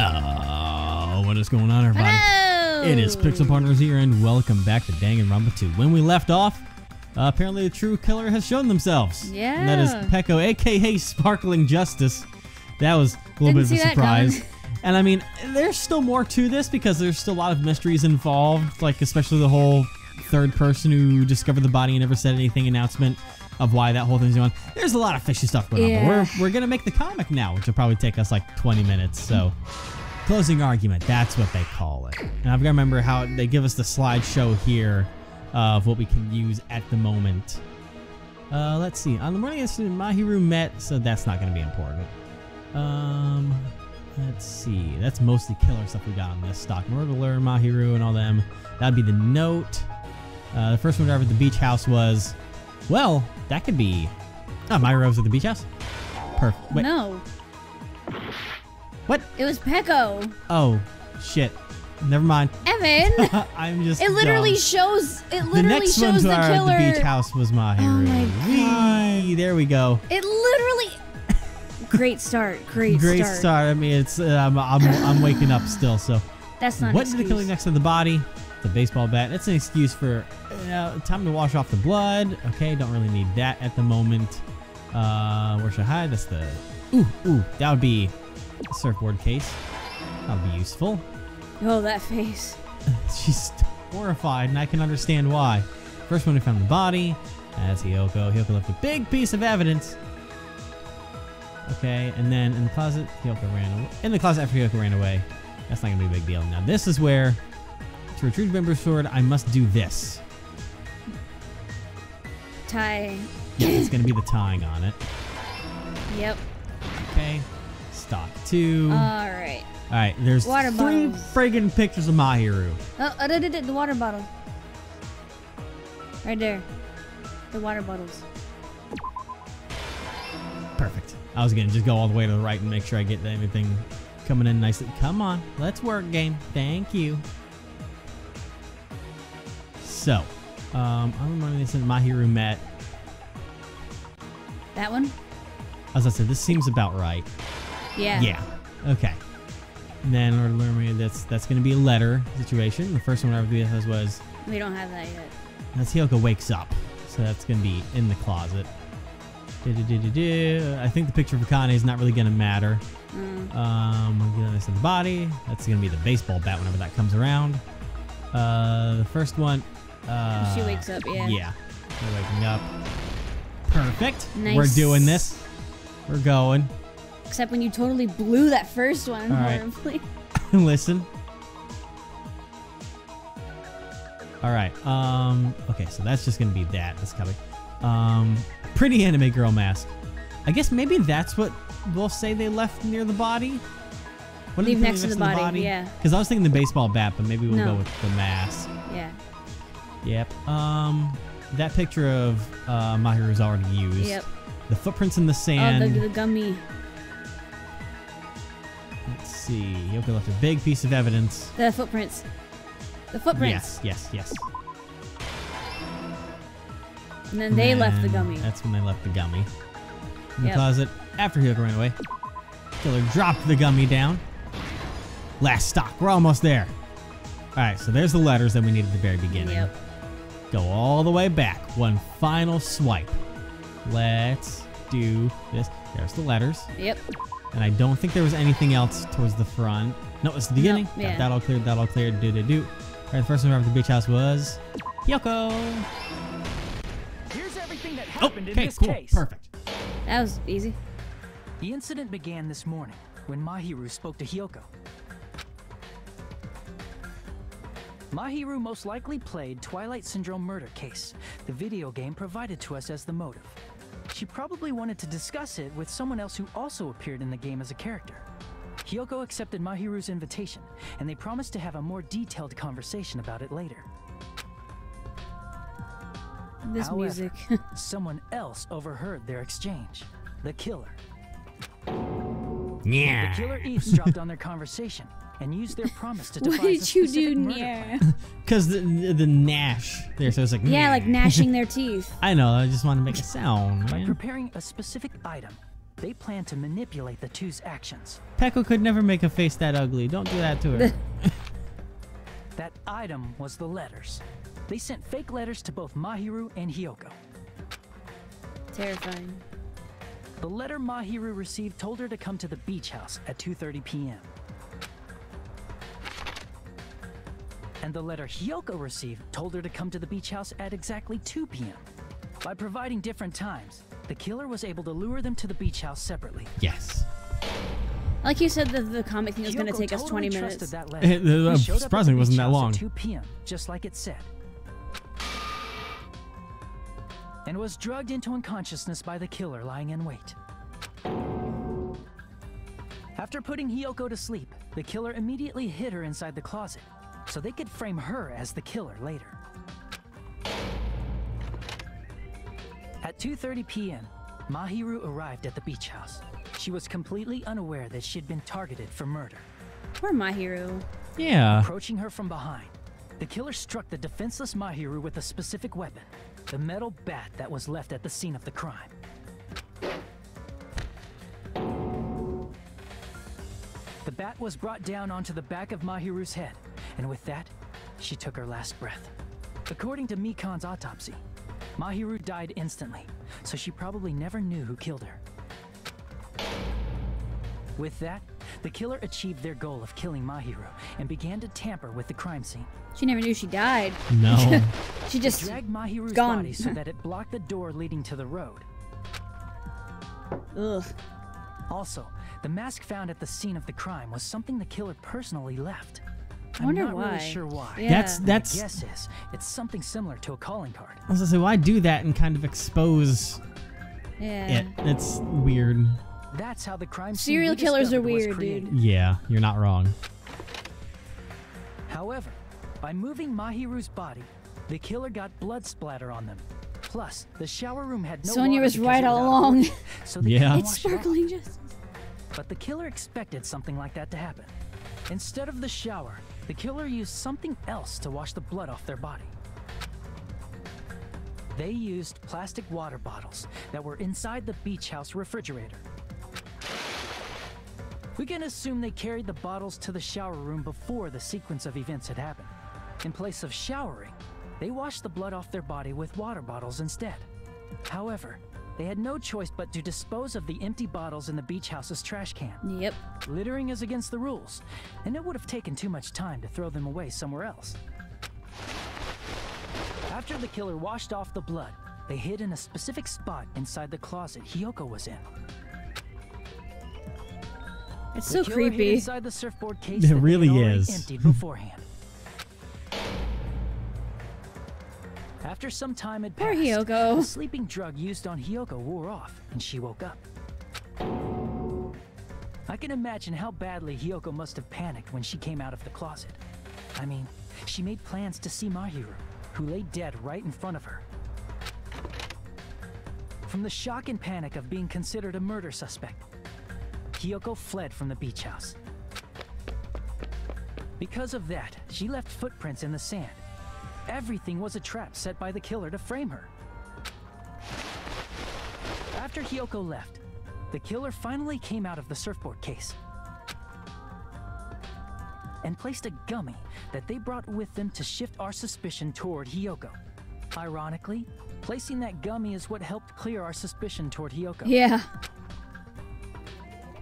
What is going on, everybody? Hello! It is Pixel Partners here, and welcome back to Danganronpa 2. When we left off, apparently the true killer has shown themselves. Yeah. And that is Peko, aka Sparkling Justice. That was a little bit of a surprise. And I mean, there's still more to this because there's still a lot of mysteries involved, like especially the whole third person who discovered the body and never said anything announcement of why that whole thing's going on. There's a lot of fishy stuff going on, but we're gonna make the comic now, which will probably take us like 20 minutes. So, closing argument, that's what they call it. And I've got to remember how they give us the slideshow here of what we can use at the moment. Let's see. On the morning incident, Mahiru met, so that's not gonna be important. Let's see. That's mostly killer stuff we got on this stock. In order to learn Mahiru and all them, that'd be the note. The first one over at the beach house was, well, that could be. Oh, Mahiru was at the beach house? Perfect. Wait. No. What? It was Peko. Oh, shit. Never mind. Evan. I'm just. It literally dumb. shows. It The literally next one shows to the our killer. at the beach house was Mahiru. Oh my god. Whee! There we go. It literally. Great start. Great start. I mean, it's. I'm waking up still. So. That's not. What did the killing next to the body? The baseball bat. It's an excuse for time to wash off the blood. Okay, don't really need that at the moment. Where should I hide? That's the. Ooh, that would be a surfboard case. That would be useful. Oh, that face. She's horrified, and I can understand why. First one we found the body. That's Hiyoko. Hiyoko left a big piece of evidence. Okay, and then in the closet, Hiyoko ran away. In the closet after Hiyoko ran away. That's not gonna be a big deal. Now this is where, to retrieve Member's sword, I must do this. Tie. Yeah, it's gonna be the tying on it. Yep. Okay. Stock 2. Alright. Alright, there's Water 3 bottles. friggin' pictures of Mahiru. Oh, the water bottle. Right there. The water bottles. Perfect. I was gonna just go all the way to the right and make sure I get everything coming in nicely. Come on, let's work, game. Thank you. So, I'm running this in Mahiru met. That one? As I said, this seems about right. Yeah. Yeah. Okay. And then in order to learn me, that's gonna be a letter situation. The first one I ever was. We don't have that yet. That's Hiyoko wakes up, so that's gonna be in the closet. I think the picture of Akane is not really gonna matter. I'm gonna get this in the body. That's gonna be the baseball bat whenever that comes around. The first one. She wakes up, yeah. Yeah, we're waking up. Perfect. Nice. We're doing this. We're going. Except when you totally blew that first one. All right. Horribly. Listen. All right. Okay, so that's just gonna be that. That's coming. Pretty anime girl mask. I guess maybe that's what we'll say they left near the body. What Leave next to the body, yeah. Because I was thinking the baseball bat, but maybe we'll go with the mask. Yeah. Yep. That picture of Mahiru's already used. Yep. The footprints in the sand. Oh, the gummy. Let's see. Hiyoko left a big piece of evidence. The footprints. The footprints. Yes. And then they left the gummy. That's when they left the gummy. In the Yep. closet. After Hiyoko ran away. Killer dropped the gummy down. Last stock. We're almost there. Alright, so there's the letters that we need at the very beginning. Yep. Go all the way back. One final swipe. Let's do this. There's the letters. Yep. And I don't think there was anything else towards the front. No, it's the beginning. Nope, yeah. That all cleared. That all cleared. Do. Alright, the first one over at the beach house was Hiyoko. Here's everything that happened in Okay, this cool. case. Perfect. That was easy. The incident began this morning when Mahiru spoke to Hiyoko. Mahiru most likely played Twilight Syndrome murder case, the video game provided to us as the motive. She probably wanted to discuss it with someone else who also appeared in the game as a character. Hiyoko accepted Mahiru's invitation, and they promised to have a more detailed conversation about it later. This However, music. someone else overheard their exchange. The killer. Yeah. The killer eavesdropped on their conversation and used their promise to devise What a did you specific do, murder Nya? plan. Because the gnash there, so it's like Yeah, like gnashing their teeth. I know. I just want to make a sound. By Man. preparing a specific item, they planned to manipulate the two's actions. Peko could never make a face that ugly. Don't do that to her. That item was the letters. They sent fake letters to both Mahiru and Hiyoko. Terrifying. The letter Mahiru received told her to come to the beach house at 2:30 p.m. And the letter Hiyoko received told her to come to the beach house at exactly 2 p.m. By providing different times, the killer was able to lure them to the beach house separately. Yes. Like you said, the comic thing was going to take us 20 minutes. Surprisingly, it wasn't that long. At 2 p.m., just like it said. And was drugged into unconsciousness by the killer lying in wait. After putting Hiyoko to sleep, the killer immediately hid her inside the closet, so they could frame her as the killer later. At 2:30 p.m., Mahiru arrived at the beach house. She was completely unaware that she'd been targeted for murder. Poor Mahiru. Yeah. Approaching her from behind, the killer struck the defenseless Mahiru with a specific weapon, the metal bat that was left at the scene of the crime. The bat was brought down onto the back of Mahiru's head, and with that, she took her last breath. According to Mikan's autopsy, Mahiru died instantly, so she probably never knew who killed her. With that, the killer achieved their goal of killing Mahiru and began to tamper with the crime scene. She never knew she died. No. She just dragged Mahiru's gone. body so that it blocked the door leading to the road. Ugh. Also, the mask found at the scene of the crime was something the killer personally left. I wonder I'm not why. really sure why. Yeah. That's. My guess is it's something similar to a calling card. I was gonna say, why do that and kind of expose Yeah. it? It's weird. That's how the crime scene Serial we killers are discovered was weird, created. dude. Yeah, you're not wrong. However, by moving Mahiru's body, the killer got blood splatter on them. Plus, the shower room had no Sonya water was because right it all out of along. order, so they Yeah. couldn't It's wash it off. sparkling justice. But the killer expected something like that to happen. Instead of the shower, the killer used something else to wash the blood off their body. They used plastic water bottles that were inside the beach house refrigerator. We can assume they carried the bottles to the shower room before the sequence of events had happened. In place of showering, they washed the blood off their body with water bottles instead. However, they had no choice but to dispose of the empty bottles in the beach house's trash can. Yep. Littering is against the rules, and it would have taken too much time to throw them away somewhere else. After the killer washed off the blood, they hid in a specific spot inside the closet Hiyoko was in. It's The so killer hid creepy. inside the surfboard case It that they really had already is. emptied beforehand. After some time had Poor passed, Hiyoko. the sleeping drug used on Hiyoko wore off, and she woke up. I can imagine how badly Hiyoko must have panicked when she came out of the closet. I mean, she made plans to see Mahiru, who lay dead right in front of her. From the shock and panic of being considered a murder suspect, Hiyoko fled from the beach house. Because of that, she left footprints in the sand. Everything was a trap set by the killer to frame her. After Hiyoko left, the killer finally came out of the surfboard case and placed a gummy that they brought with them to shift our suspicion toward Hiyoko. Ironically, placing that gummy is what helped clear our suspicion toward Hiyoko. Yeah.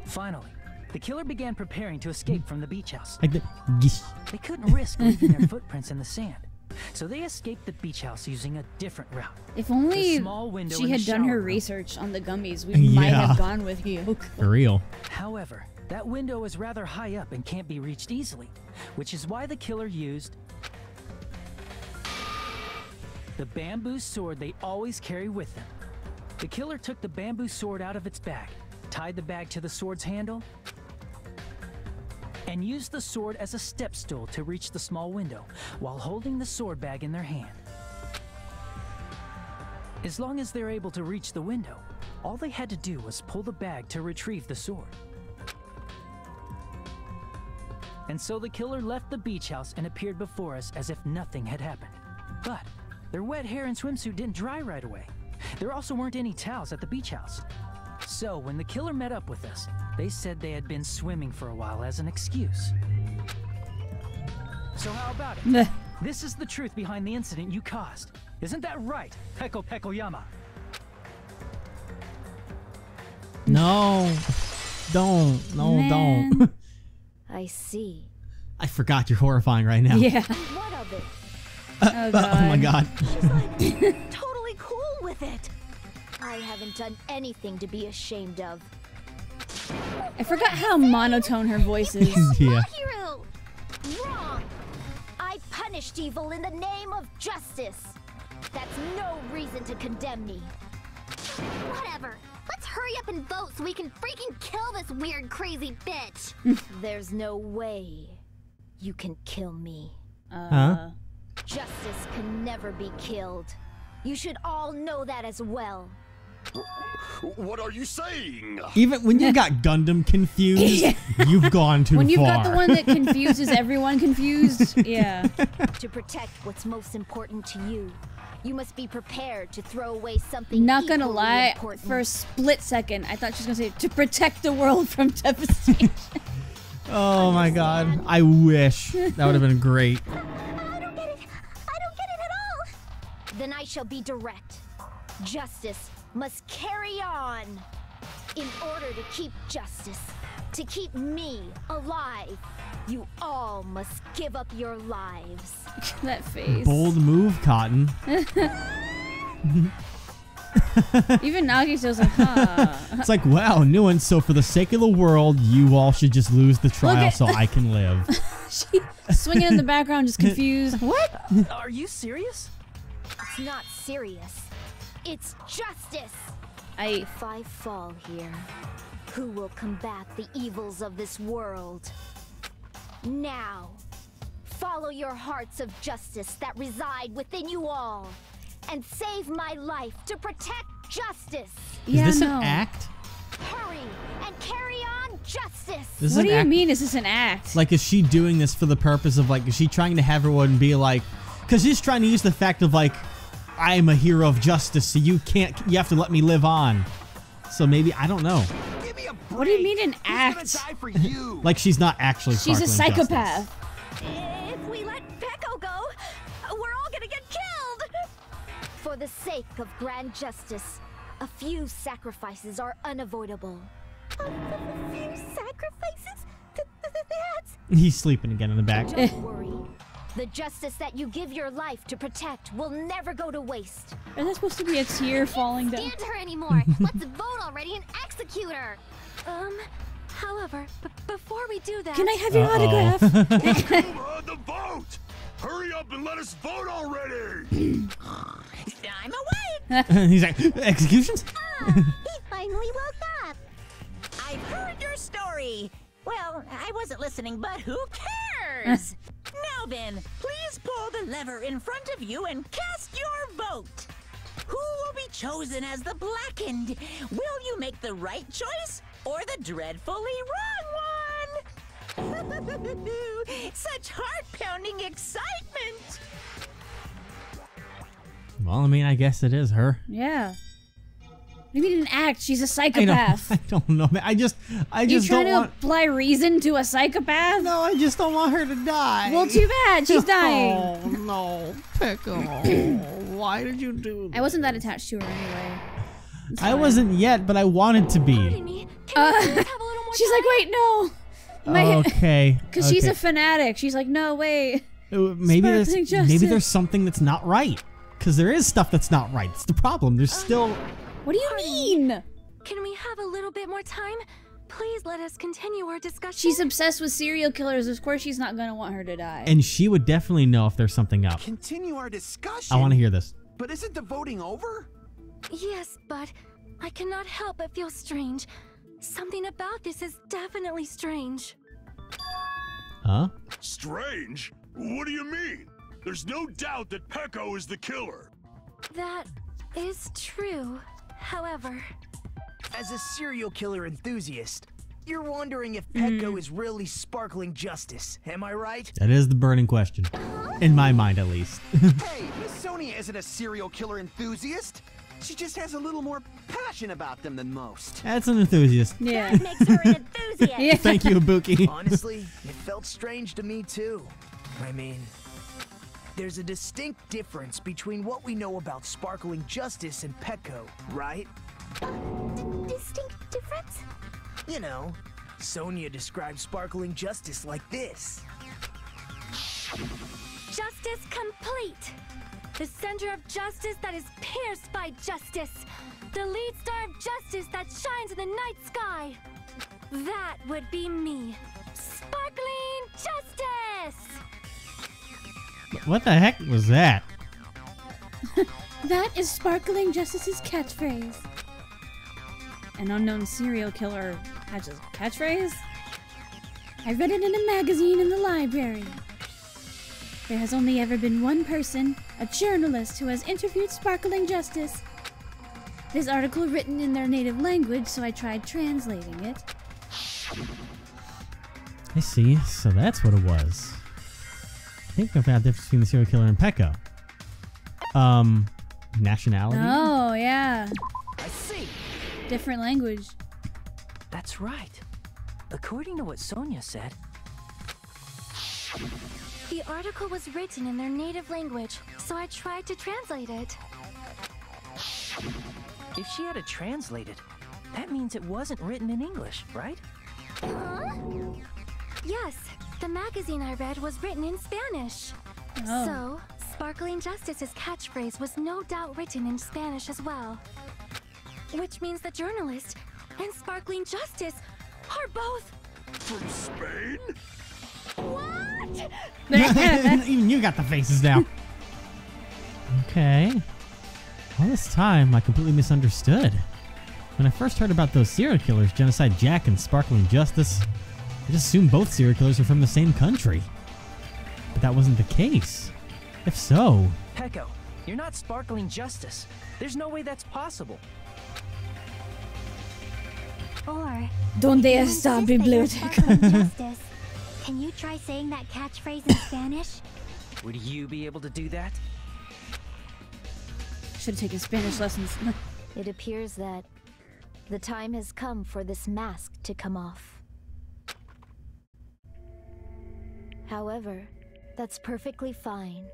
Finally, the killer began preparing to escape from the beach house. Like the. Gish. They couldn't risk leaving their footprints in the sand, so they escaped the beach house using a different route. If only The small window she in had the done her shower room. research on the gummies, we Yeah. might have gone with Hiyoko. For real. However, that window is rather high up and can't be reached easily, which is why the killer used the bamboo sword they always carry with them. The killer took the bamboo sword out of its bag, tied the bag to the sword's handle, and used the sword as a step stool to reach the small window while holding the sword bag in their hand. As long as they're able to reach the window, all they had to do was pull the bag to retrieve the sword. And so the killer left the beach house and appeared before us as if nothing had happened. But their wet hair and swimsuit didn't dry right away. There also weren't any towels at the beach house. So, when the killer met up with us, they said they had been swimming for a while as an excuse. So how about it? This is the truth behind the incident you caused. Isn't that right, Peko Pekoyama? No. Don't. No, Man. don't. I see. I forgot you're horrifying right now. Yeah. What of it? Oh, God. Oh my god. She's like totally cool with it. I haven't done anything to be ashamed of. I forgot how monotone her voice is. Yeah. Mahiru! Wrong! I punished evil in the name of justice. That's no reason to condemn me. Whatever. Let's hurry up and vote so we can freaking kill this weird, crazy bitch. There's no way you can kill me. Huh? Justice can never be killed. You should all know that as well. What are you saying? Even when you got Gundam confused, you've gone too far. When you've got the one that confuses everyone confused, yeah. To protect what's most important to you, you must be prepared to throw away something Not gonna equally lie, important. for a split second, I thought she was gonna say, to protect the world from devastation. Oh my god. I wish. That would have been great. I don't get it. I don't get it at all. Then I shall be direct. Justice must carry on. In order to keep justice, to keep me alive, you all must give up your lives. That face. Bold move, Cotton. Even Nagito's like, huh. It's like, wow, new one. So for the sake of the world, you all should just lose the trial at- so I can live. She swinging in the background, just confused. What? Are you serious? It's not serious. It's justice. If I fall here, who will combat the evils of this world? Now, follow your hearts of justice that reside within you all, and save my life to protect justice. Is Yeah, this no. an act? Hurry and carry on justice. This is What an do you act? mean? Is this an act? Like, is she doing this for the purpose of, like, is she trying to have everyone be like, because she's trying to use the fact of, like, I'm a hero of justice, so you have to let me live on. So maybe, I don't know. Give me a break. What do you mean an Who's act? gonna die for you? Like, she's not actually She's a sparkling justice. psychopath. If we let Peko go, we're all gonna get killed! For the sake of grand justice, a few sacrifices are unavoidable. A few sacrifices? That's... He's sleeping again in the back. Don't worry. The justice that you give your life to protect will never go to waste. Is that supposed to be a tear falling down? Stand her anymore. Let's vote already and execute her. However, before we do that... Can I have your autograph? The vote! Hurry up and let us vote already! I'm awake! He's like, executions? He finally woke up. I've heard your story. Well, I wasn't listening, but who cares? Now then, please pull the lever in front of you and cast your vote. Who will be chosen as the blackened? Will you make the right choice or the dreadfully wrong one? Such heart-pounding excitement. Well, I mean, I guess it is her. Yeah. What do you mean an act? She's a I psychopath. don't know, man. I just You don't trying to want... apply reason to a psychopath? No, I just don't want her to die. Well, too bad. She's dying. Oh, no. Peko. Why did you do that? I wasn't that attached to her anyway. It's I fine. wasn't yet, but I wanted to be. Me. Can we please have a little more She's time? like, wait, no. Okay. Because she's a fanatic. She's like, no, wait. Maybe Sparkling there's maybe justice. there's something that's not right. Because there is stuff that's not right. It's the problem. There's still... What do you mean? Can we have a little bit more time? Please let us continue our discussion. She's obsessed with serial killers. Of course she's not going to want her to die. And she would definitely know if there's something up. Continue our discussion. I want to hear this. But isn't the voting over? Yes, but I cannot help but feel strange. Something about this is definitely strange. Huh? Strange? What do you mean? There's no doubt that Peko is the killer. That is true. However, As a serial killer enthusiast, you're wondering if Peko is really sparkling justice, am I right? That is the burning question. In my mind, at least. Hey, Miss Sonia isn't a serial killer enthusiast. She just has a little more passion about them than most. That's an enthusiast. Yeah. That makes her an enthusiast. Yeah. Thank you, Ibuki. Honestly, it felt strange to me too. I mean, there's a distinct difference between what we know about Sparkling Justice and Pecco, right? Distinct difference? You know, Sonia describes Sparkling Justice like this. Justice complete. The center of justice that is pierced by justice. The lead star of justice that shines in the night sky. That would be me. Sparkling Justice! What the heck was that? That is Sparkling Justice's catchphrase. An unknown serial killer has a catchphrase? I read it in a magazine in the library. There has only ever been one person, a journalist, who has interviewed Sparkling Justice. This article written in their native language, so I tried translating it. I see. So that's what it was. I think I found the difference between the serial killer and Pecco. Nationality? Oh, yeah. I see. Different language. That's right. According to what Sonia said, The article was written in their native language, so I tried to translate it. if she had it translated, that means it wasn't written in English, right? Huh? Yes, the magazine I read was written in Spanish. Oh. So, Sparkling Justice's catchphrase was no doubt written in Spanish as well. Which means the journalist and Sparkling Justice are both... From Spain? What? Even you got the faces down. Okay. All this time, I completely misunderstood. When I first heard about those serial killers, Genocide Jack and Sparkling Justice, I just assumed both serial killers are from the same country. But that wasn't the case. If so... Pecco, you're not Sparkling Justice. There's no way that's possible. Or... Donde if you está insist that you're biblioteca? Sparkling Justice, can you try saying that catchphrase in Spanish? Would you be able to do that? Should have taken Spanish lessons. It appears that the time has come for this mask to come off. However, that's perfectly fine.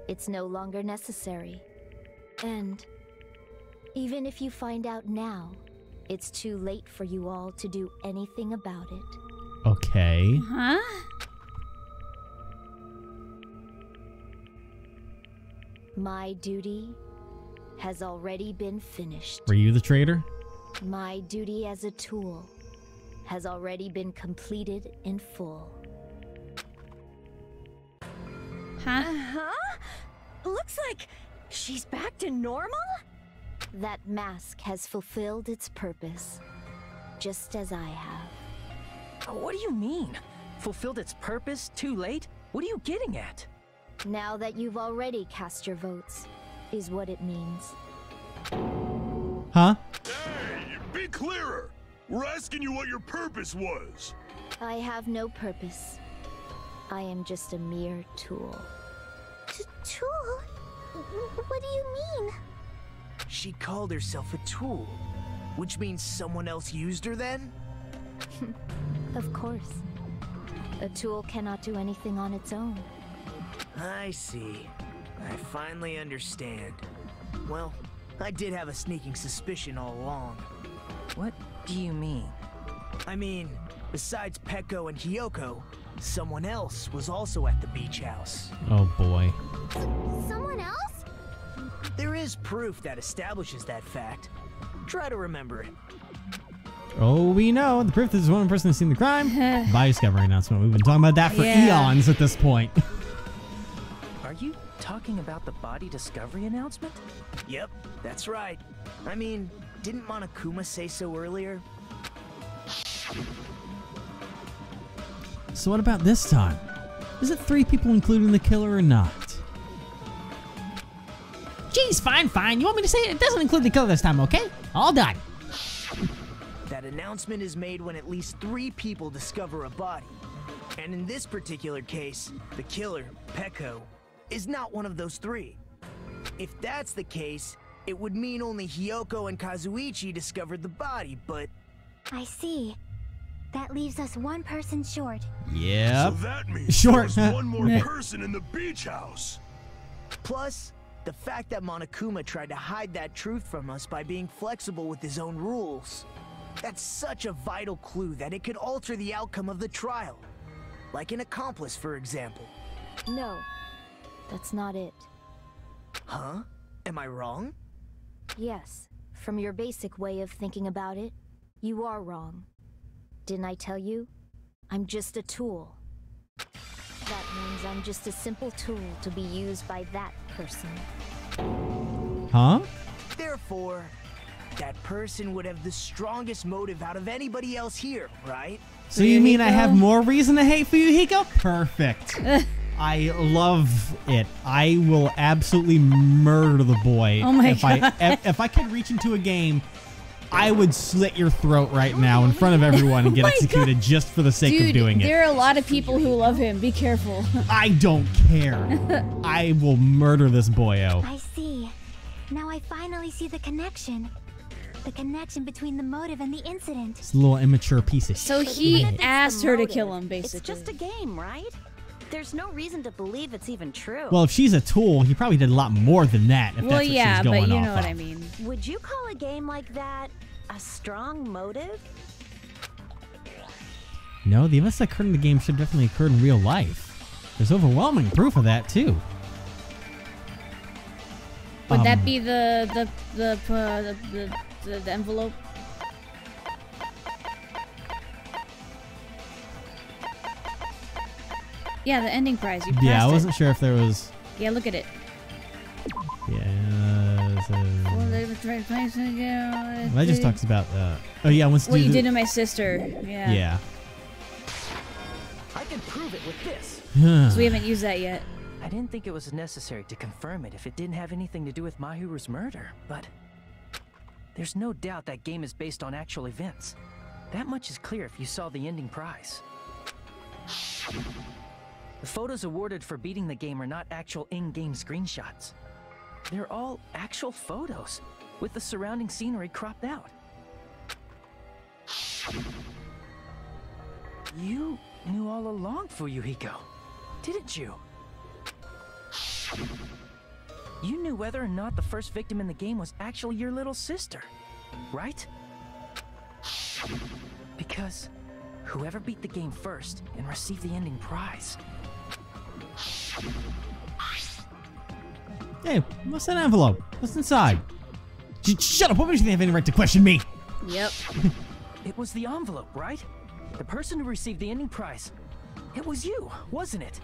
It's no longer necessary. And even if you find out now, it's too late for you all to do anything about it. Okay. Huh? My duty has already been finished. Were you the traitor? My duty as a tool has already been completed in full. Huh? Looks like she's back to normal? That mask has fulfilled its purpose, just as I have. What do you mean? Fulfilled its purpose too late? What are you getting at? Now that you've already cast your votes, is what it means. Huh? Hey, be clearer! We're asking you what your purpose was. I have no purpose. I am just a mere tool. Tool? What do you mean? She called herself a tool, which means someone else used her then? Of course. A tool cannot do anything on its own. I see. I finally understand. Well, I did have a sneaking suspicion all along. What do you mean? I mean, besides Pecco and Hiyoko, someone else was also at the beach house. Oh boy. Someone else? There is proof that establishes that fact. Try to remember it. Oh, we know. The proof is one person has seen the crime. By discovery announcement. We've been talking about that for Yeah. eons at this point. Are you talking about the body discovery announcement? Yep, that's right. I mean, didn't Monokuma say so earlier? So what about this time? Is it 3 people including the killer or not? Geez, fine. You want me to say it doesn't include the killer this time, okay? All done. That announcement is made when at least 3 people discover a body. And in this particular case, the killer, Pecco, is not one of those 3. If that's the case, it would mean only Hiyoko and Kazuichi discovered the body, but... I see. That leaves us one person short. Yep. So that means Short. there's one more person in the beach house. Plus, the fact that Monokuma tried to hide that truth from us by being flexible with his own rules. That's such a vital clue that it could alter the outcome of the trial. Like an accomplice, for example. No, that's not it. Huh? Am I wrong? Yes, from your basic way of thinking about it, you are wrong. Didn't I tell you? I'm just a tool. That means I'm just a simple tool to be used by that person. Huh? Therefore, that person would have the strongest motive out of anybody else here, right? So you mean I have more reason to hate Fuyuhiko? Perfect. I love it. I will absolutely murder the boy. Oh my God. If I could reach into a game, I would slit your throat right now in front of everyone and get executed just for the sake of doing it. There are a lot of people who love him. Be careful. I don't care. I will murder this boyo. I see. Now I finally see the connection. The connection between the motive and the incident. It's a little immature piece of So shit. he Even if it's asked the her to motive, kill him, basically. It's just a game, right? There's no reason to believe it's even true. Well, if she's a tool, he probably did a lot more than that. If Well, that's what yeah, she's going but you off know what of. I mean. Would you call a game like that a strong motive? No, the events that occurred in the game should definitely occur in real life. There's overwhelming proof of that too. Would that be the envelope? Yeah, the ending prize. You passed Yeah, I it. wasn't sure if there was. Yeah, look at it. Yeah. Well, they were trying to That just talks about. Oh yeah, once what you did to my sister. Yeah. Yeah. I can prove it with this. So we haven't used that yet. I didn't think it was necessary to confirm it if it didn't have anything to do with Mahiru's murder, but there's no doubt that game is based on actual events. That much is clear if you saw the ending prize. The photos awarded for beating the game are not actual in-game screenshots. They're all actual photos, with the surrounding scenery cropped out. You knew all along, Fuyuhiko, didn't you? You knew whether or not the first victim in the game was actually your little sister, right? Because whoever beat the game first and received the ending prize. Hey, what's that envelope? What's inside? Shut up! What makes you have any right to question me? Yep. It was the envelope, right? The person who received the ending prize. It was you, wasn't it?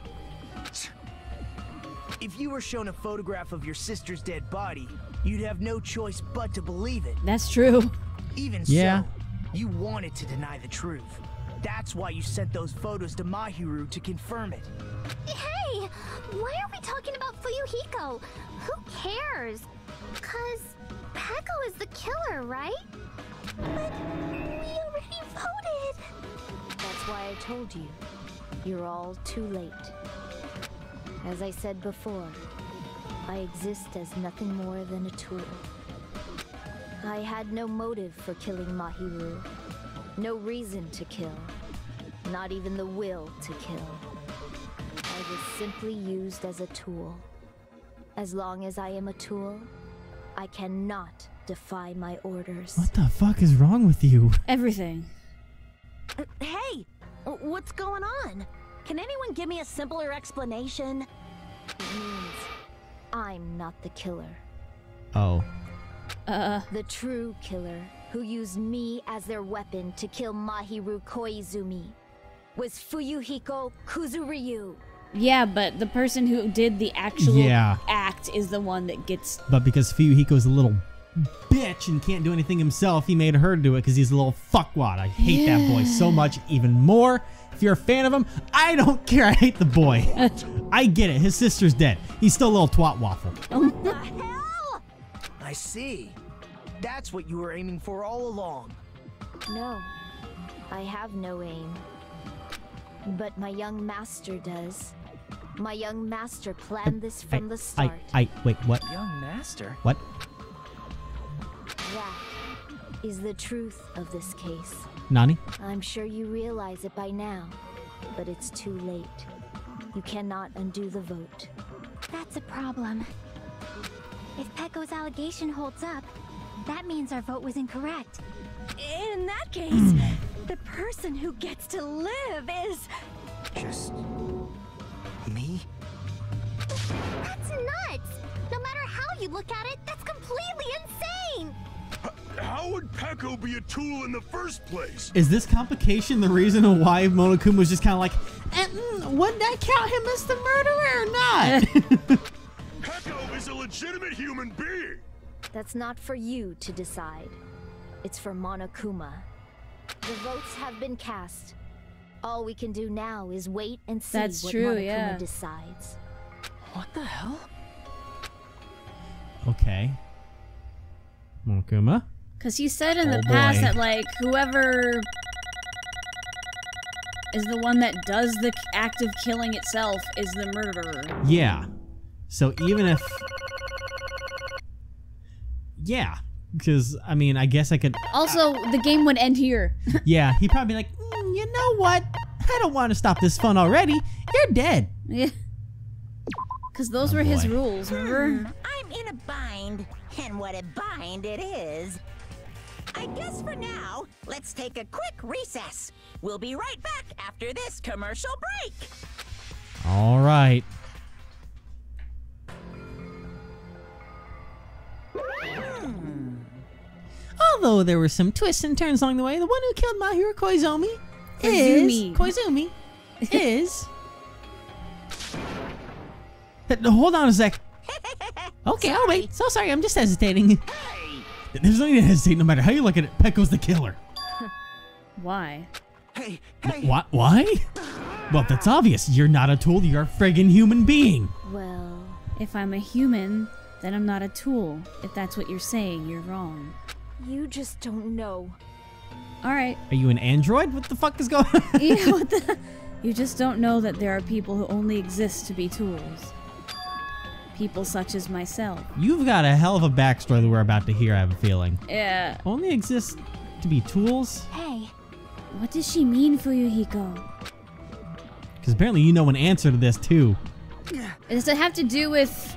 If you were shown a photograph of your sister's dead body, you'd have no choice but to believe it. That's true. Even Yeah. so, you wanted to deny the truth. That's why you sent those photos to Mahiru to confirm it. Hey! Why are we talking about Fuyuhiko? Who cares? 'Cause Peko is the killer, right? But we already voted! That's why I told you. You're all too late. As I said before, I exist as nothing more than a tool. I had no motive for killing Mahiru. No reason to kill. Not even the will to kill. I was simply used as a tool. As long as I am a tool, I cannot defy my orders. What the fuck is wrong with you? Everything. Hey! What's going on? Can anyone give me a simpler explanation? It means I'm not the killer. Oh. The true killer, who used me as their weapon to kill Mahiru Koizumi, was Fuyuhiko Kuzuryu. Yeah, but the person who did the actual Yeah. act is the one that gets... But because Fuyuhiko's a little bitch and can't do anything himself, he made her do it because he's a little fuckwad. I hate that boy so much, even more. If you're a fan of him, I don't care. I hate the boy. I get it. His sister's dead. He's still a little twat waffle. What the hell? I see. That's what you were aiming for all along. No, I have no aim. But my young master does. My young master planned this from the start. Wait, what? Young master? What? is the truth of this case. Nani? I'm sure you realize it by now, but it's too late. You cannot undo the vote. That's a problem. If Pecco's allegation holds up, that means our vote was incorrect. In that case, the person who gets to live is... Just... me? That's nuts! No matter how you look at it, that's completely insane! How would Pecco be a tool in the first place? Is this complication the reason why Monokuma was just kind of like, wouldn't that count him as the murderer or not? Pecco is a legitimate human being. That's not for you to decide. It's for Monokuma. The votes have been cast. All we can do now is wait and see what Monokuma decides. What the hell? Okay. Monokuma? Because he said in the past that, like, whoever is the one that does the act of killing itself is the murderer. Yeah. So even if... Yeah. Because, I mean, I guess I could... Also, the game would end here. Yeah, he'd probably be like, you know what? I don't want to stop this fun already. You're dead. Yeah. Because those were his rules, remember? I'm in a bind, and what a bind it is. I guess for now, let's take a quick recess. We'll be right back after this commercial break. All right. Although there were some twists and turns along the way, the one who killed My Hero Koizumi is... Hold on a sec. Okay, I'll wait. So sorry, I'm just hesitating. There's no need to hesitate no matter how you look at it. Pecco's the killer. Why? Hey. What? Why? Well, that's obvious. You're not a tool. You're a friggin' human being. Well... If I'm a human, then I'm not a tool. If that's what you're saying, you're wrong. You just don't know. Alright. Are you an android? What the fuck is going on? Yeah, what the... You just don't know that there are people who only exist to be tools. People such as myself. You've got a hell of a backstory that we're about to hear, I have a feeling. Yeah. Only exist to be tools? Hey. What does she mean, Fuyuhiko? Because apparently you know an answer to this, too. Does it have to do with...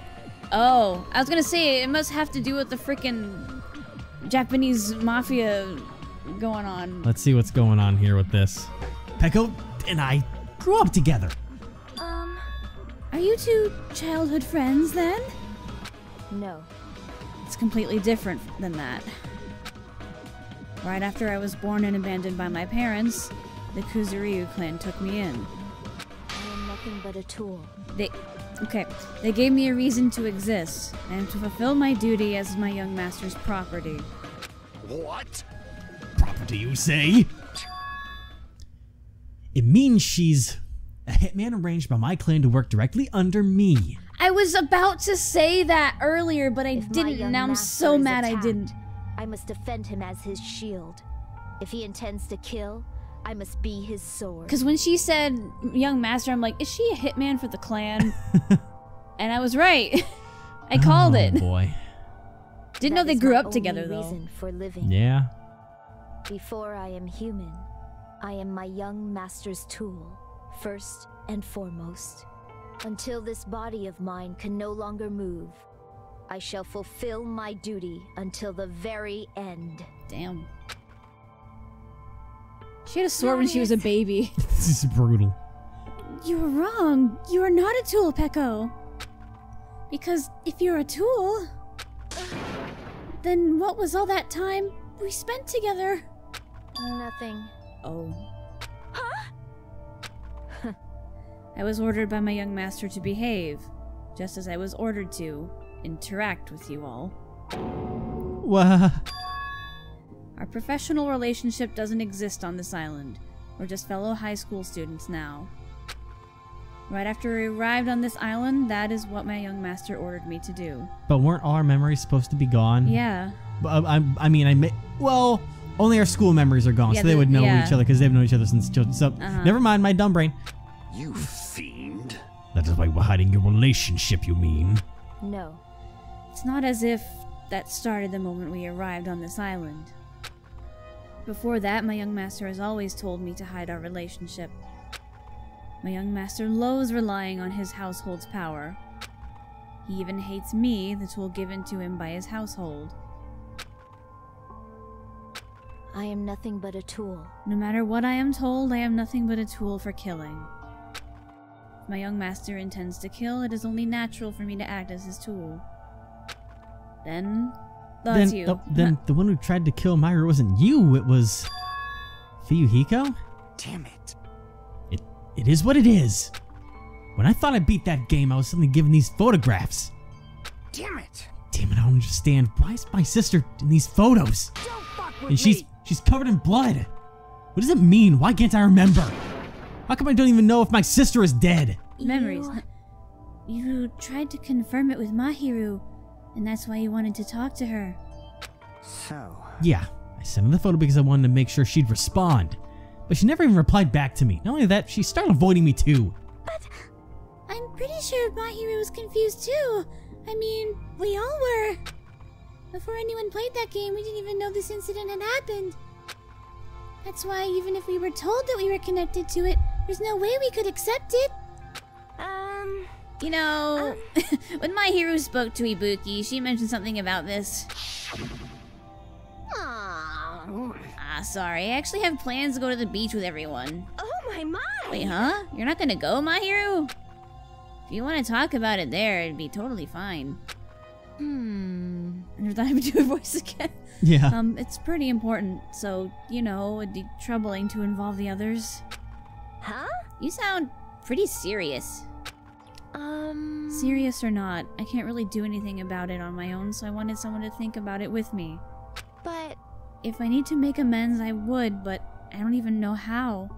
Oh, I was gonna say, it must have to do with the freaking Japanese mafia going on. Let's see what's going on here with this. Pecco and I grew up together. Are you two childhood friends, then? No. It's completely different than that. Right after I was born and abandoned by my parents, the Kuzuryu clan took me in. I am nothing but a tool. They gave me a reason to exist, and to fulfill my duty as my young master's property. What? Property, you say? It means she's a hitman arranged by my clan to work directly under me. I was about to say that earlier, but I didn't, and now I'm so mad I didn't. I must defend him as his shield. If he intends to kill, I must be his sword. Because when she said young master, I'm like, is she a hitman for the clan? And I was right. I called it. Oh boy. Didn't know they grew up together, though. Reason for living. Yeah. Before I am human, I am my young master's tool, first and foremost. Until this body of mine can no longer move, I shall fulfill my duty until the very end. Damn. She had a sword when she was a baby. This is brutal. You were wrong. You are not a tool, Pecco. Because if you're a tool, then what was all that time we spent together? Nothing. Oh. I was ordered by my young master to behave, just as I was ordered to interact with you all. What? Our professional relationship doesn't exist on this island. We're just fellow high school students now. Right after we arrived on this island, that is what my young master ordered me to do. But weren't all our memories supposed to be gone? Yeah. Well, only our school memories are gone, so they would know each other because they've known each other since children. So, never mind, my dumb brain. You fiend. That is why we're hiding your relationship, you mean? No. It's not as if that started the moment we arrived on this island. Before that, my young master has always told me to hide our relationship. My young master loathes relying on his household's power. He even hates me, the tool given to him by his household. I am nothing but a tool. No matter what I am told, I am nothing but a tool for killing. If my young master intends to kill, it is only natural for me to act as his tool. Then, that's you. Then the one who tried to kill Myra wasn't you, it was Fuyuhiko? Damn it. It is what it is. When I thought I beat that game, I was suddenly given these photographs. Damn it. Damn it, I don't understand. Why is my sister in these photos? Don't fuck with And she's covered in blood. What does it mean? Why can't I remember? How come I don't even know if my sister is dead? Memories. You tried to confirm it with Mahiru, and that's why you wanted to talk to her. So. Yeah, I sent her the photo because I wanted to make sure she'd respond. But she never even replied back to me. Not only that, she started avoiding me too. But I'm pretty sure Mahiru was confused too. I mean, we all were. Before anyone played that game, we didn't even know this incident had happened. That's why even if we were told that we were connected to it, there's no way we could accept it. You know, when Mahiru spoke to Ibuki, she mentioned something about this. Sorry. I actually have plans to go to the beach with everyone. Oh my. Wait, huh? You're not gonna go, Mahiru? If you want to talk about it there, it'd be totally fine. I never thought I would do a voice again. Yeah. It's pretty important, so, you know, it'd be troubling to involve the others. Huh? You sound pretty serious. Serious or not, I can't really do anything about it on my own, so I wanted someone to think about it with me. But If I need to make amends, I would, but I don't even know how.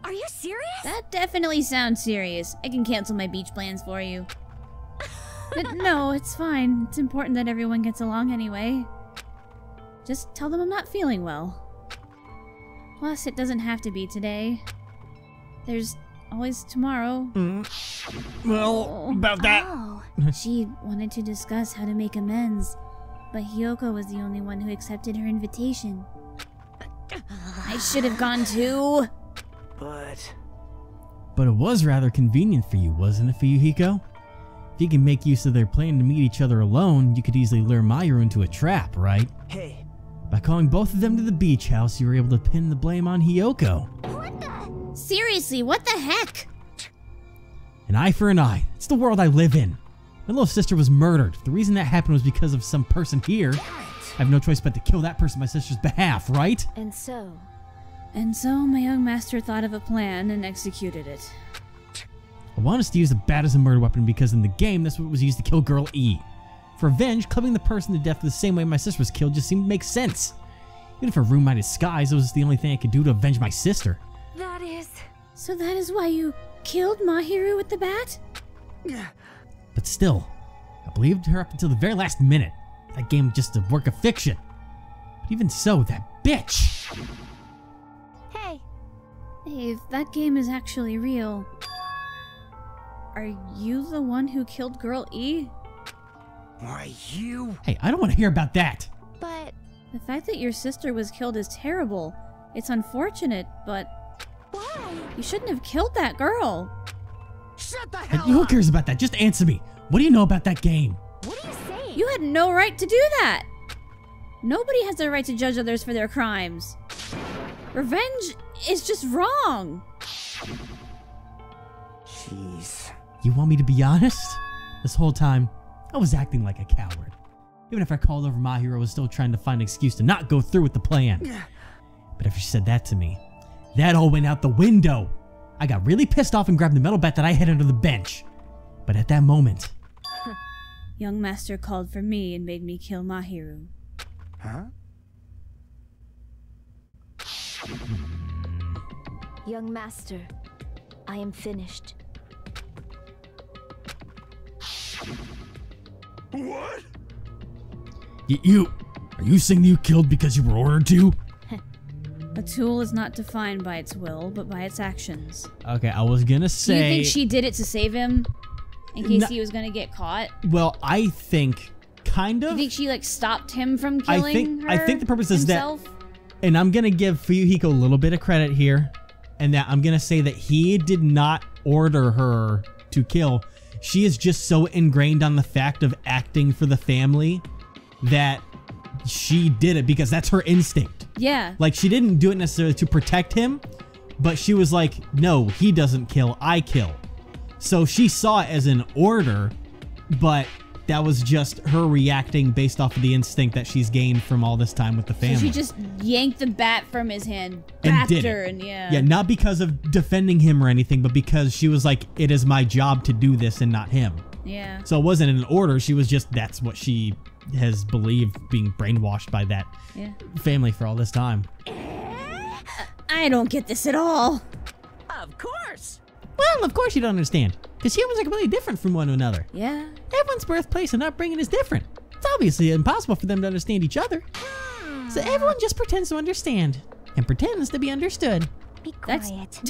are you serious? That definitely sounds serious. I can cancel my beach plans for you. But no, it's fine. It's important that everyone gets along anyway. Just tell them I'm not feeling well. Plus, it doesn't have to be today. There's always tomorrow. Well, about that. Oh. She wanted to discuss how to make amends, but Hiyoko was the only one who accepted her invitation. I should have gone too. But it was rather convenient for you, wasn't it, Fuyuhiko? If you can make use of their plan to meet each other alone, you could easily lure Mahiru into a trap, right? Hey. By calling both of them to the beach house, you were able to pin the blame on Hiyoko. Seriously, what the heck? An eye for an eye. It's the world I live in. My little sister was murdered. The reason that happened was because of some person here. I have no choice but to kill that person on my sister's behalf, right? And so my young master thought of a plan and executed it. I want us to use the bat as a murder weapon because in the game, that's what was used to kill Girl E. For revenge, clubbing the person to death the same way my sister was killed just seemed to make sense. Even if her room might disguise, it was the only thing I could do to avenge my sister. That is... So that is why you killed Mahiru with the bat? But still, I believed her up until the very last minute. That game was just a work of fiction. But even so, that bitch! Hey. Hey, if that game is actually real, are you the one who killed Girl E? Why, you? Hey, I don't want to hear about that. But The fact that your sister was killed is terrible. It's unfortunate, but why? you shouldn't have killed that girl. Shut the And hell who up! cares about that? Just answer me. What do you know about that game? What are you saying? You had no right to do that. Nobody has the right to judge others for their crimes. Revenge is just wrong. Jeez. You want me to be honest? This whole time, I was acting like a coward. Even if I called over Mahiru, I was still trying to find an excuse to not go through with the plan. But after she said that to me, that all went out the window. I got really pissed off and grabbed the metal bat that I had under the bench. But at that moment... Young Master called for me and made me kill Mahiru. Huh? Young Master, I am finished. What? Are you saying you killed because you were ordered to? A tool is not defined by its will, but by its actions. Okay, I was gonna say... Do you think she did it to save him? In case he was gonna get caught? Well, I think kind of. You think she like stopped him from killing her I think the purpose is himself? And I'm going to give Fuyuhiko a little bit of credit here. And that I'm going to say that he did not order her to kill. She is just so ingrained on the fact of acting for the family that she did it because that's her instinct. Yeah. Like, she didn't do it necessarily to protect him, but she was like, no, he doesn't kill, I kill. So she saw it as an order, but that was just her reacting based off of the instinct that she's gained from all this time with the family. So she just yanked the bat from his hand, and did her, it. and yeah. Yeah, not because of defending him or anything, but because she was like, it is my job to do this and not him. Yeah. So it wasn't an order, she was just, that's what she has believed, being brainwashed by that family for all this time. I don't get this at all. Of course. Well, of course you don't understand, because humans are completely different from one another. Yeah. Everyone's birthplace and upbringing is different. It's obviously impossible for them to understand each other. So everyone just pretends to understand, and pretends to be understood. Be quiet.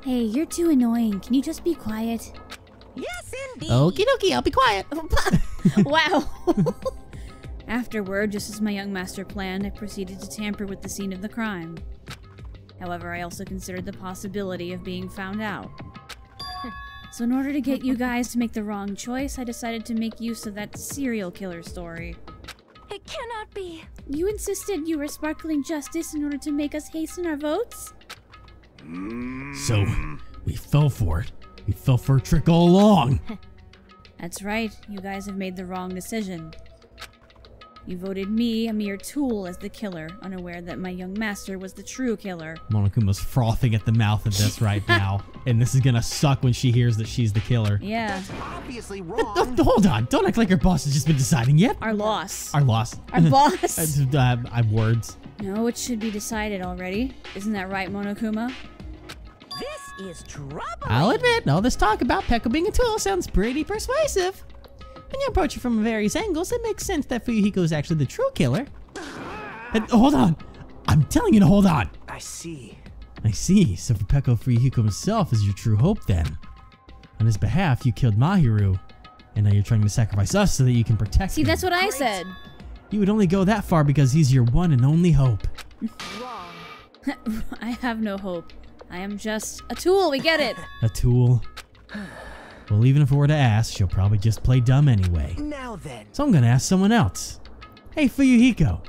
Hey, you're too annoying. Can you just be quiet? Yes, indeed. Okie dokie, I'll be quiet. Wow. Afterward, just as my young master planned, I proceeded to tamper with the scene of the crime. However, I also considered the possibility of being found out. So in order to get you guys to make the wrong choice, I decided to make use of that serial killer story. It cannot be. You insisted you were sparkling justice in order to make us hasten our votes? So, we fell for it. We fell for a trick all along. That's right, you guys have made the wrong decision. You voted me, a mere tool, as the killer, unaware that my young master was the true killer. Monokuma's frothing at the mouth of this right now. And this is gonna suck when she hears that she's the killer. Yeah. That's obviously wrong. Hold on, don't act like our boss has just been deciding yet. Our loss. Our loss. Our boss. I have words. No, it should be decided already. Isn't that right, Monokuma? This is trouble. I'll admit, all this talk about Peko being a tool sounds pretty persuasive. When you approach it from various angles, it makes sense that Fuyuhiko is actually the true killer. Hold on. I'm telling you to hold on. I see. I see. So for Peko, Fuyuhiko himself is your true hope then. On his behalf, you killed Mahiru. And now you're trying to sacrifice us so that you can protect him. See, that's what I said. You would only go that far because he's your one and only hope. Wrong. I have no hope. I am just a tool, we get it. A tool? Well, even if I were to ask, she'll probably just play dumb anyway. Now then. So I'm gonna ask someone else. Hey, Fuyuhiko,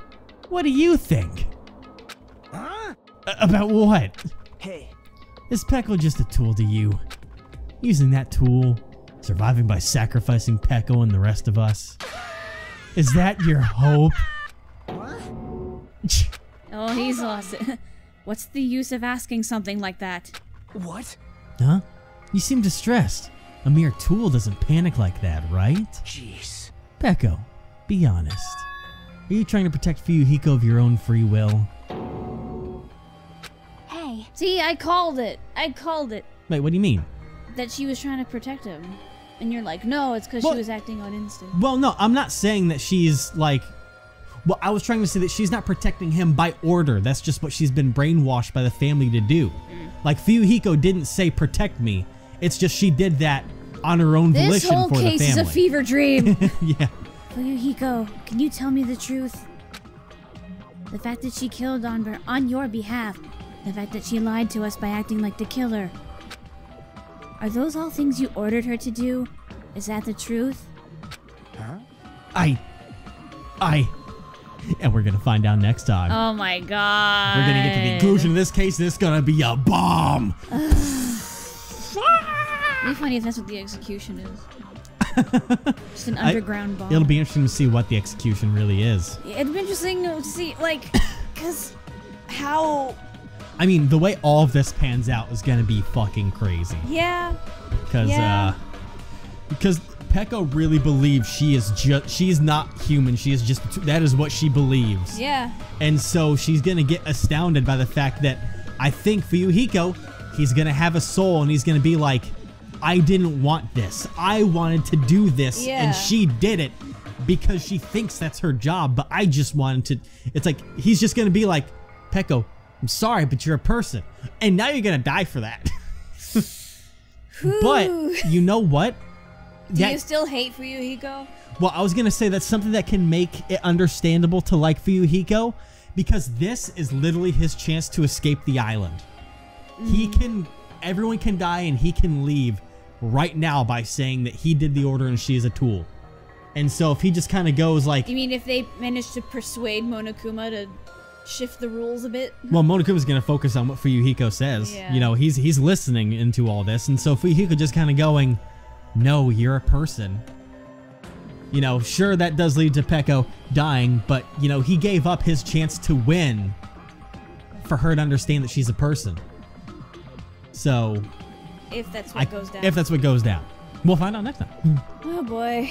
what do you think? Huh? About what? Hey. Is Peko just a tool to you? Using that tool, surviving by sacrificing Peko and the rest of us? Is that your hope? What? Oh, he's lost it. What's the use of asking something like that? What? Huh? You seem distressed. A mere tool doesn't panic like that, right? Jeez. Peko, be honest. Are you trying to protect Fuyuhiko of your own free will? Hey. See, I called it. I called it. Wait, what do you mean? That she was trying to protect him. And you're like, no, it's because she was acting on instinct. Well, no, I'm not saying that she's like... Well, I was trying to say that she's not protecting him by order. That's just what she's been brainwashed by the family to do. Like, Fuyuhiko didn't say protect me. It's just she did that on her own volition for the family. This whole case is a fever dream. Yeah. Fuyuhiko, can you tell me the truth? The fact that she killed on your behalf, the fact that she lied to us by acting like the killer. Are those all things you ordered her to do? Is that the truth? Huh? And we're gonna find out next time. Oh my god. We're gonna get to the conclusion of this case, and it's gonna be a bomb. It'd be funny if that's what the execution is. Just an underground bomb. It'll be interesting to see what the execution really is. It'd be interesting to see, like, because how... I mean, the way all of this pans out is gonna be fucking crazy. Yeah. Because Peko really believes she's not human. She is just, that is what she believes. Yeah. And so she's gonna get astounded by the fact that I think Fuyuhiko, he's gonna have a soul and he's gonna be like, I didn't want this. I wanted to do this, and she did it because she thinks that's her job, but I just wanted to. It's like, he's just gonna be like, Peko, I'm sorry, but you're a person. And now you're gonna die for that. But, you know what? Do you still hate Fuyuhiko? Well, I was going to say that's something that can make it understandable to like Fuyuhiko, because this is literally his chance to escape the island. Everyone can die and he can leave right now by saying that he did the order and she is a tool. And so if he just kind of goes like... You mean if they manage to persuade Monokuma to shift the rules a bit? Well, Monokuma's going to focus on what Fuyuhiko says. Yeah. You know, he's listening into all this. And so Fuyuhiko just kind of going, no, you're a person. You know, sure, that does lead to Peko dying, but, you know, he gave up his chance to win for her to understand that she's a person. So... If that's what goes down. If that's what goes down. We'll find out next time. Oh, boy.